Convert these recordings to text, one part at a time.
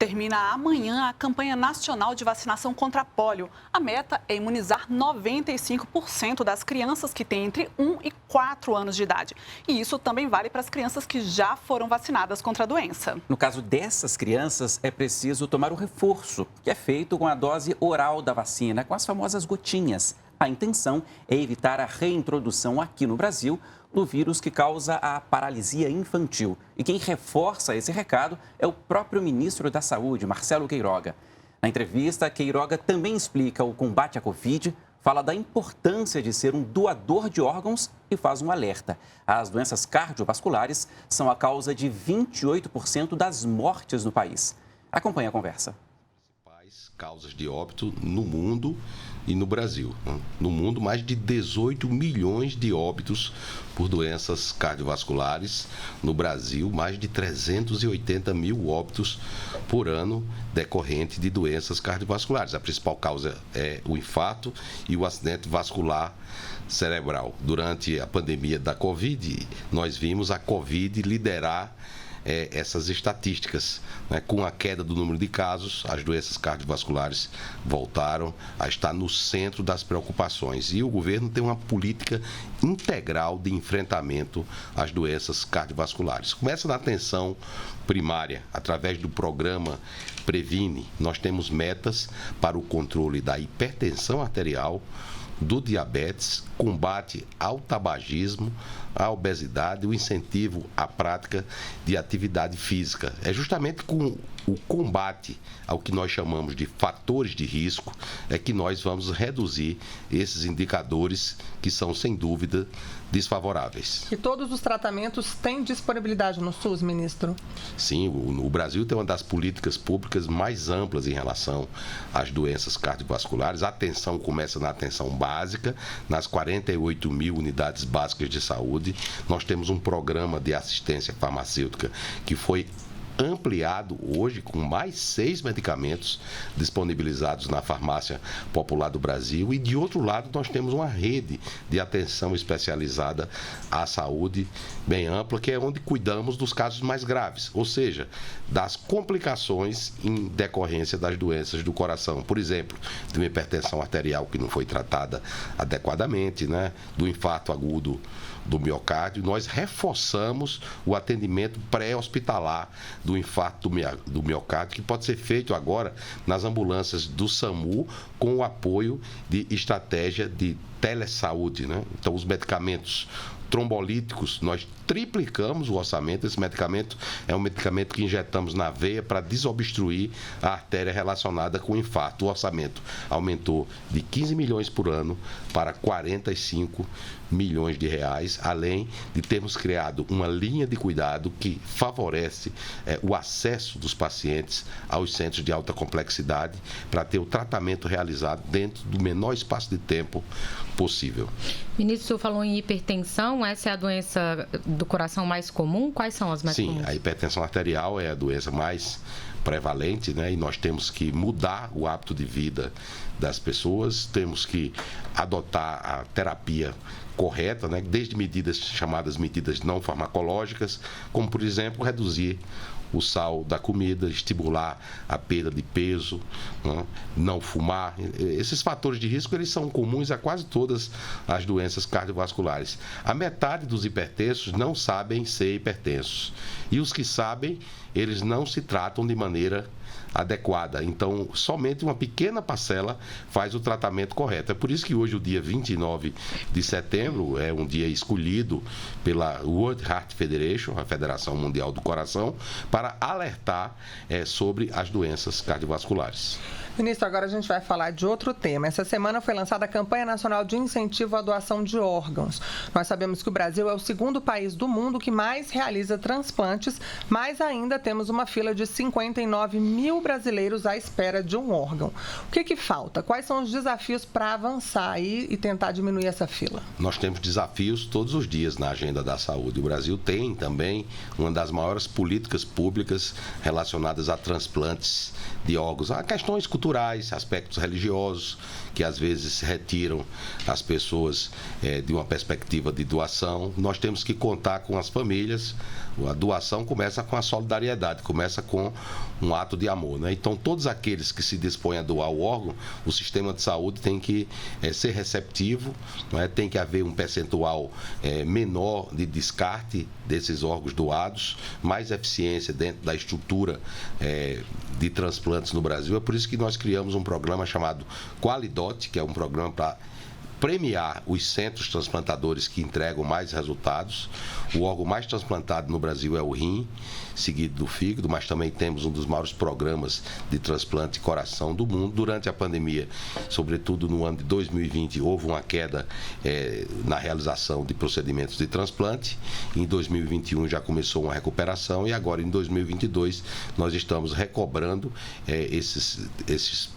Termina amanhã a campanha nacional de vacinação contra a pólio. A meta é imunizar 95% das crianças que têm entre 1 e 4 anos de idade. E isso também vale para as crianças que já foram vacinadas contra a doença. No caso dessas crianças, é preciso tomar o reforço, que é feito com a dose oral da vacina, com as famosas gotinhas. A intenção é evitar a reintrodução aqui no Brasil do vírus que causa a paralisia infantil. E quem reforça esse recado é o próprio ministro da Saúde, Marcelo Queiroga. Na entrevista, Queiroga também explica o combate à Covid, fala da importância de ser um doador de órgãos e faz um alerta. As doenças cardiovasculares são a causa de 28% das mortes no país. Acompanhe a conversa. Causas de óbito no mundo e no Brasil. No mundo, mais de 18 milhões de óbitos por doenças cardiovasculares. No Brasil, mais de 380 mil óbitos por ano decorrente de doenças cardiovasculares. A principal causa é o infarto e o acidente vascular cerebral. Durante a pandemia da Covid, nós vimos a Covid liderar essas estatísticas, né? Com a queda do número de casos, as doenças cardiovasculares voltaram a estar no centro das preocupações. E o governo tem uma política integral de enfrentamento às doenças cardiovasculares. Começa na atenção primária, através do programa Previne. Nós temos metas para o controle da hipertensão arterial, do diabetes, combate ao tabagismo, à obesidade, o incentivo à prática de atividade física. É justamente com o combate ao que nós chamamos de fatores de risco é que nós vamos reduzir esses indicadores que são, sem dúvida, desfavoráveis. E todos os tratamentos têm disponibilidade no SUS, ministro? Sim, o Brasil tem uma das políticas públicas mais amplas em relação às doenças cardiovasculares. A atenção começa na atenção básica, nas 48 mil unidades básicas de saúde. Nós temos um programa de assistência farmacêutica que foi ampliado hoje com mais 6 medicamentos disponibilizados na farmácia popular do Brasil. E, de outro lado, nós temos uma rede de atenção especializada à saúde bem ampla, que é onde cuidamos dos casos mais graves, ou seja, das complicações em decorrência das doenças do coração. Por exemplo, de uma hipertensão arterial que não foi tratada adequadamente, né? Do infarto agudo do miocárdio. Nós reforçamos o atendimento pré-hospitalar do infarto do miocárdio, que pode ser feito agora nas ambulâncias do SAMU, com o apoio de estratégia de telesaúde, né? Então, os medicamentos trombolíticos, nós triplicamos o orçamento. Esse medicamento é um medicamento que injetamos na veia para desobstruir a artéria relacionada com o infarto. O orçamento aumentou de 15 milhões por ano para 45 milhões de reais, além de termos criado uma linha de cuidado que favorece o acesso dos pacientes aos centros de alta complexidade para ter o tratamento realizado dentro do menor espaço de tempo possível. Ministro, o senhor falou em hipertensão, essa é a doença do coração mais comum? Quais são as mais comuns? Sim, a hipertensão arterial é a doença mais prevalente, né? E nós temos que mudar o hábito de vida das pessoas, temos que adotar a terapia correta, né? Desde medidas chamadas medidas não farmacológicas, como, por exemplo, reduzir o sal da comida, estimular a perda de peso, né? Não fumar. Esses fatores de risco, eles são comuns a quase todas as doenças cardiovasculares. A metade dos hipertensos não sabem ser hipertensos. E os que sabem, eles não se tratam de maneira adequada. Então, somente uma pequena parcela faz o tratamento correto. É por isso que hoje, o dia 29 de setembro, é um dia escolhido pela World Heart Federation, a Federação Mundial do Coração, para alertar sobre as doenças cardiovasculares. Ministro, agora a gente vai falar de outro tema. Essa semana foi lançada a Campanha Nacional de Incentivo à Doação de Órgãos. Nós sabemos que o Brasil é o segundo país do mundo que mais realiza transplantes, mas ainda temos uma fila de 59 mil brasileiros à espera de um órgão. O que falta? Quais são os desafios para avançar aí e tentar diminuir essa fila? Nós temos desafios todos os dias na agenda da saúde. O Brasil tem também uma das maiores políticas públicas relacionadas a transplantes de órgãos. Há questões culturais culturais, aspectos religiosos, que às vezes retiram as pessoas de uma perspectiva de doação. Nós temos que contar com as famílias. A doação começa com a solidariedade, começa com um ato de amor, né? Então, todos aqueles que se dispõem a doar o órgão, o sistema de saúde tem que ser receptivo, né? Tem que haver um percentual menor de descarte desses órgãos doados, mais eficiência dentro da estrutura de transplantes no Brasil. É por isso que nós criamos um programa chamado Qualidote, que é um programa para premiar os centros transplantadores que entregam mais resultados. O órgão mais transplantado no Brasil é o rim, seguido do fígado, mas também temos um dos maiores programas de transplante de coração do mundo. Durante a pandemia, sobretudo no ano de 2020, houve uma queda na realização de procedimentos de transplante. Em 2021 já começou uma recuperação e agora em 2022 nós estamos recobrando esses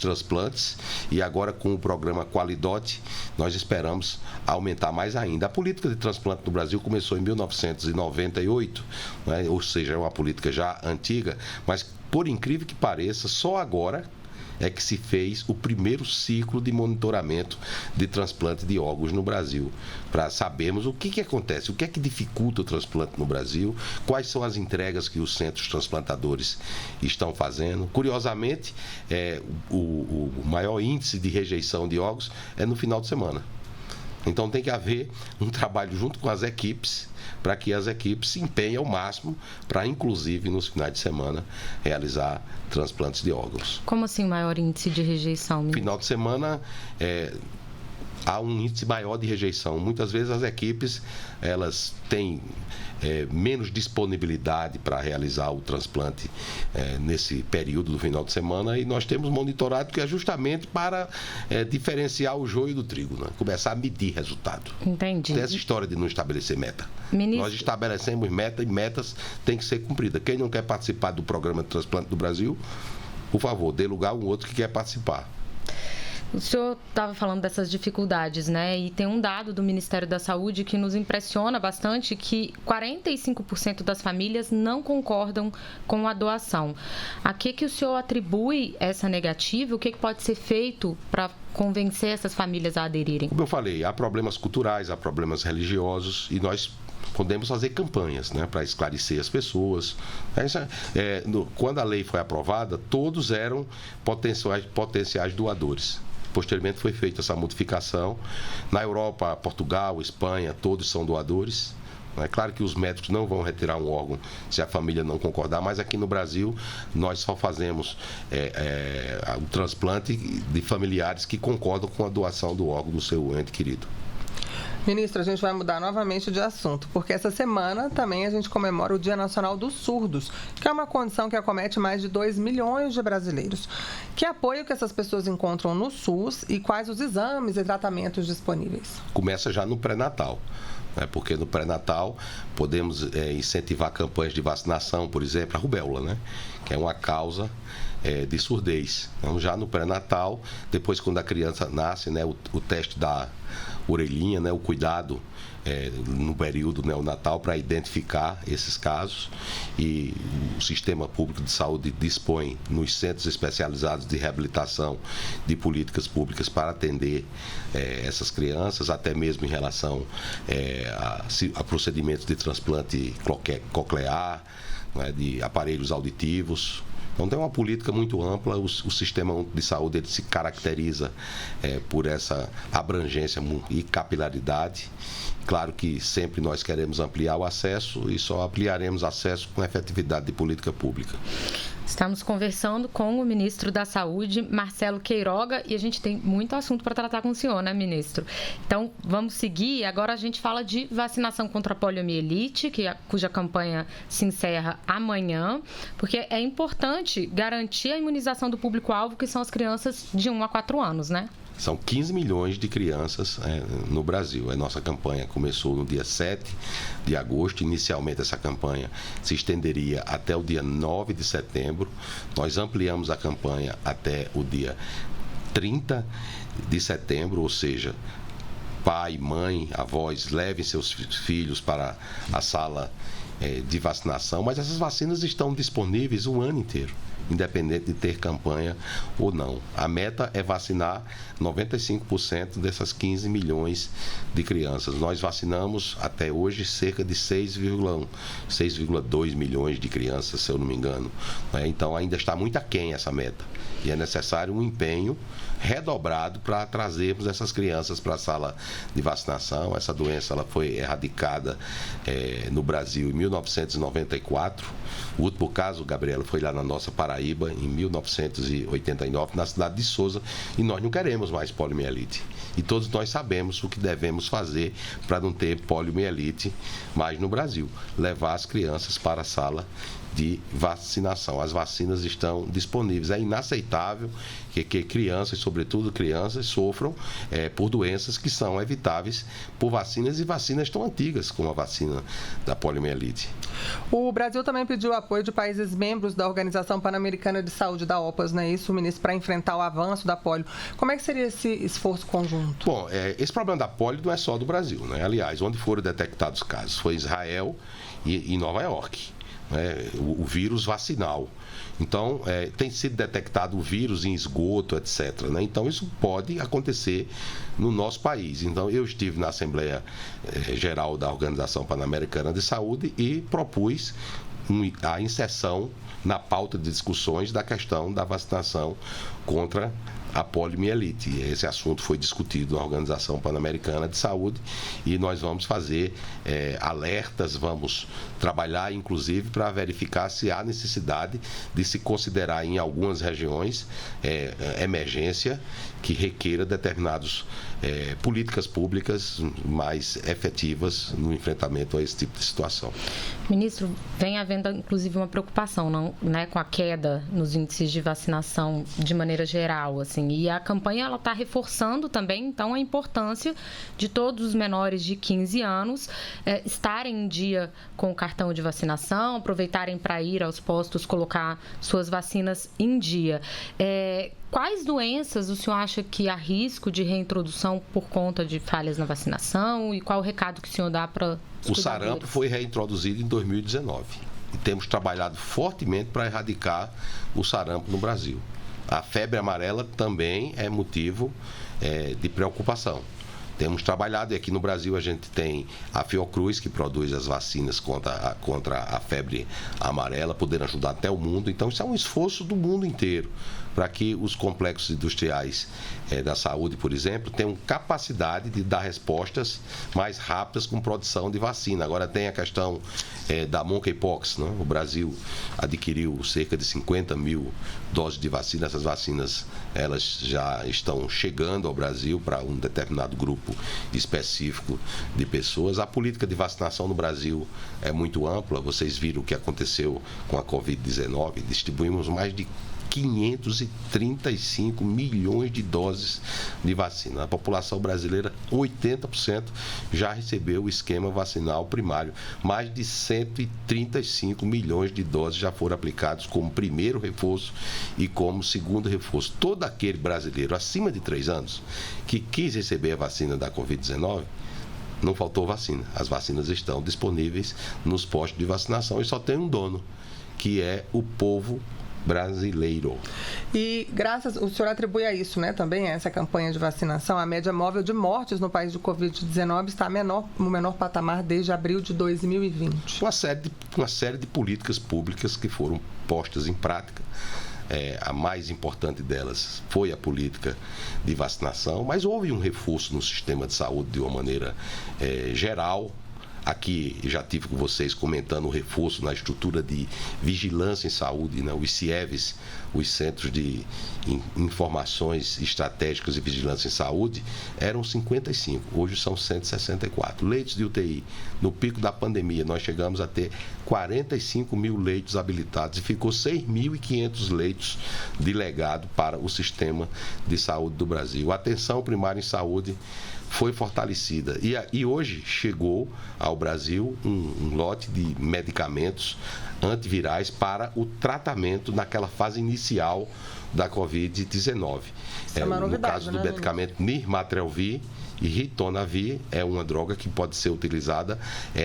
transplantes, e agora com o programa Qualidote nós esperamos aumentar mais ainda. A política de transplante no Brasil começou em 1998, né? Ou seja, é uma política já antiga, mas por incrível que pareça, só agora é que se fez o primeiro ciclo de monitoramento de transplante de órgãos no Brasil, para sabermos o que acontece, o que é que dificulta o transplante no Brasil, quais são as entregas que os centros transplantadores estão fazendo. Curiosamente, o maior índice de rejeição de órgãos é no final de semana. Então tem que haver um trabalho junto com as equipes, para que as equipes se empenhem ao máximo para, inclusive, nos finais de semana, realizar transplantes de órgãos. Como assim maior índice de rejeição? No final de semana há um índice maior de rejeição. Muitas vezes as equipes elas têm menos disponibilidade para realizar o transplante nesse período do final de semana, e nós temos monitorado, que é justamente para diferenciar o joio do trigo, né? Começar a medir resultado. Entendi. Tem essa história de não estabelecer meta. Ministro... Nós estabelecemos meta, e metas têm que ser cumpridas. Quem não quer participar do programa de transplante do Brasil, por favor, dê lugar a um outro que quer participar. O senhor estava falando dessas dificuldades, né? E tem um dado do Ministério da Saúde que nos impressiona bastante, que 45% das famílias não concordam com a doação. A que o senhor atribui essa negativa? O que pode ser feito para convencer essas famílias a aderirem? Como eu falei, há problemas culturais, há problemas religiosos, e nós podemos fazer campanhas, né, para esclarecer as pessoas. Quando a lei foi aprovada, todos eram potenciais doadores. Posteriormente foi feita essa modificação. Na Europa, Portugal, Espanha, todos são doadores. É claro que os médicos não vão retirar um órgão se a família não concordar, mas aqui no Brasil nós só fazemos o transplante de familiares que concordam com a doação do órgão do seu ente querido. Ministro, a gente vai mudar novamente de assunto, porque essa semana também a gente comemora o Dia Nacional dos Surdos, que é uma condição que acomete mais de 2 milhões de brasileiros. Que apoio que essas pessoas encontram no SUS e quais os exames e tratamentos disponíveis? Começa já no pré-natal, né? Porque no pré-natal podemos incentivar campanhas de vacinação, por exemplo, a rubéola, né? Que é uma causa de surdez. Então, já no pré-natal, depois quando a criança nasce, né, o teste da orelhinha, né, o cuidado no período neonatal para identificar esses casos, e o Sistema Público de Saúde dispõe nos centros especializados de reabilitação de políticas públicas para atender essas crianças, até mesmo em relação a procedimentos de transplante coclear, né, de aparelhos auditivos. Então, tem uma política muito ampla. O sistema de saúde ele se caracteriza por essa abrangência e capilaridade. Claro que sempre nós queremos ampliar o acesso, e só ampliaremos acesso com efetividade de política pública. Estamos conversando com o ministro da Saúde, Marcelo Queiroga, e a gente tem muito assunto para tratar com o senhor, né, ministro? Então, vamos seguir. Agora a gente fala de vacinação contra a poliomielite, cuja campanha se encerra amanhã, porque é importante garantir a imunização do público-alvo, que são as crianças de 1 a 4 anos, né? São 15 milhões de crianças no Brasil. A nossa campanha começou no dia 7 de agosto. Inicialmente, essa campanha se estenderia até o dia 9 de setembro. Nós ampliamos a campanha até o dia 30 de setembro, ou seja, pai, mãe, avós, levem seus filhos para a sala de vacinação, mas essas vacinas estão disponíveis o ano inteiro, independente de ter campanha ou não. A meta é vacinar 95% dessas 15 milhões de crianças. Nós vacinamos até hoje cerca de 6,2 milhões de crianças, se eu não me engano. Então ainda está muito aquém essa meta. E é necessário um empenho redobrado para trazermos essas crianças para a sala de vacinação. Essa doença ela foi erradicada no Brasil em 1994. O último caso, Gabriela, foi lá na nossa Paraíba, em 1989, na cidade de Souza, e nós não queremos mais poliomielite. E todos nós sabemos o que devemos fazer para não ter poliomielite mais no Brasil. Levar as crianças para a sala de vacinação. As vacinas estão disponíveis. É inaceitável que crianças, sobretudo crianças, sofram por doenças que são evitáveis por vacinas, e vacinas tão antigas como a vacina da poliomielite. O Brasil também pediu apoio de países membros da Organização Pan-Americana de Saúde, da OPAS, não é isso, ministro, para enfrentar o avanço da polio. Como é que seria esse esforço conjunto? Bom, esse problema da polio não é só do Brasil, né? Aliás, onde foram detectados casos foi Israel e Nova York. O vírus vacinal. Então, tem sido detectado o vírus em esgoto, etc. Né? Então, isso pode acontecer no nosso país. Então, eu estive na Assembleia Geral da Organização Pan-Americana de Saúde e propus a inserção na pauta de discussões da questão da vacinação contra a poliomielite. Esse assunto foi discutido na Organização Pan-Americana de Saúde e nós vamos fazer alertas, vamos trabalhar inclusive para verificar se há necessidade de se considerar em algumas regiões emergência que requeira determinadas políticas públicas mais efetivas no enfrentamento a esse tipo de situação. Ministro, vem havendo inclusive uma preocupação, não, né, com a queda nos índices de vacinação de maneira geral, assim, e a campanha está reforçando também, então, a importância de todos os menores de 15 anos estarem em dia com o cartão de vacinação, aproveitarem para ir aos postos colocar suas vacinas em dia. Quais doenças o senhor acha que há risco de reintrodução por conta de falhas na vacinação, e qual o recado que o senhor dá para os O sarampo foi reintroduzido em 2019 e temos trabalhado fortemente para erradicar o sarampo no Brasil. A febre amarela também é motivo de preocupação. Temos trabalhado, e aqui no Brasil a gente tem a Fiocruz, que produz as vacinas contra a febre amarela, podendo ajudar até o mundo. Então, isso é um esforço do mundo inteiro para que os complexos industriais da saúde, por exemplo, tenham capacidade de dar respostas mais rápidas com produção de vacina. Agora tem a questão da monkeypox, né? O Brasil adquiriu cerca de 50 mil doses de vacina. Essas vacinas elas já estão chegando ao Brasil para um determinado grupo específico de pessoas. A política de vacinação no Brasil é muito ampla. Vocês viram o que aconteceu com a Covid-19. Distribuímos mais de 535 milhões de doses de vacina. A população brasileira, 80% já recebeu o esquema vacinal primário. Mais de 135 milhões de doses já foram aplicados como primeiro reforço e como segundo reforço. Todo aquele brasileiro acima de 3 anos que quis receber a vacina da Covid-19, não faltou vacina. As vacinas estão disponíveis nos postos de vacinação e só tem um dono, que é o povo brasileiro. E o senhor atribui a isso, né, também a essa campanha de vacinação, a média móvel de mortes no país de Covid-19 está no menor patamar desde abril de 2020. Uma série de políticas públicas que foram postas em prática. A mais importante delas foi a política de vacinação, mas houve um reforço no sistema de saúde de uma maneira geral. Aqui já tive com vocês comentando o reforço na estrutura de vigilância em saúde, né? Os CIEVs, os Centros de Informações Estratégicas e Vigilância em Saúde, eram 55, hoje são 164. Leitos de UTI, no pico da pandemia, nós chegamos a ter 45 mil leitos habilitados e ficou 6.500 leitos de legado para o sistema de saúde do Brasil. A atenção primária em saúde foi fortalecida e hoje chegou ao Brasil um lote de medicamentos antivirais para o tratamento naquela fase inicial da Covid-19. É uma novidade, no caso do medicamento Nirmatrelvir e Ritonavir, é uma droga que pode ser utilizada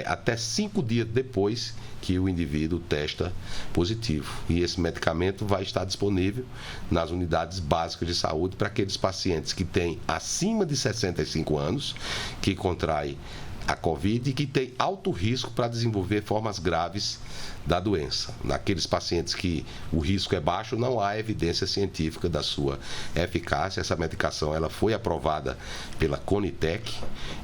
até 5 dias depois que o indivíduo testa positivo. E esse medicamento vai estar disponível nas unidades básicas de saúde para aqueles pacientes que têm acima de 65 anos, que contraem a Covid e que tem alto risco para desenvolver formas graves da doença. Naqueles pacientes que o risco é baixo, não há evidência científica da sua eficácia. Essa medicação ela foi aprovada pela Conitec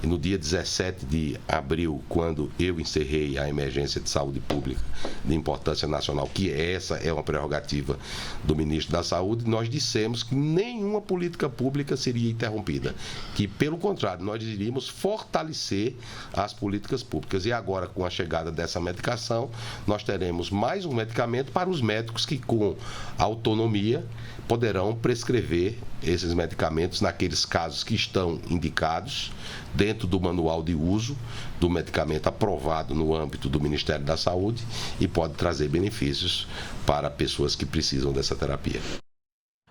e no dia 17 de abril, quando eu encerrei a emergência de saúde pública de importância nacional, que essa é uma prerrogativa do ministro da Saúde, nós dissemos que nenhuma política pública seria interrompida, que pelo contrário, nós iríamos fortalecer as políticas públicas. E agora, com a chegada dessa medicação, nós teremos mais um medicamento para os médicos que, com autonomia, poderão prescrever esses medicamentos naqueles casos que estão indicados dentro do manual de uso do medicamento aprovado no âmbito do Ministério da Saúde e pode trazer benefícios para pessoas que precisam dessa terapia.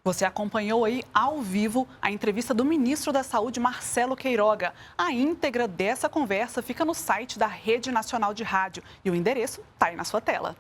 Você acompanhou aí ao vivo a entrevista do ministro da Saúde, Marcelo Queiroga. A íntegra dessa conversa fica no site da Rede Nacional de Rádio e o endereço está aí na sua tela.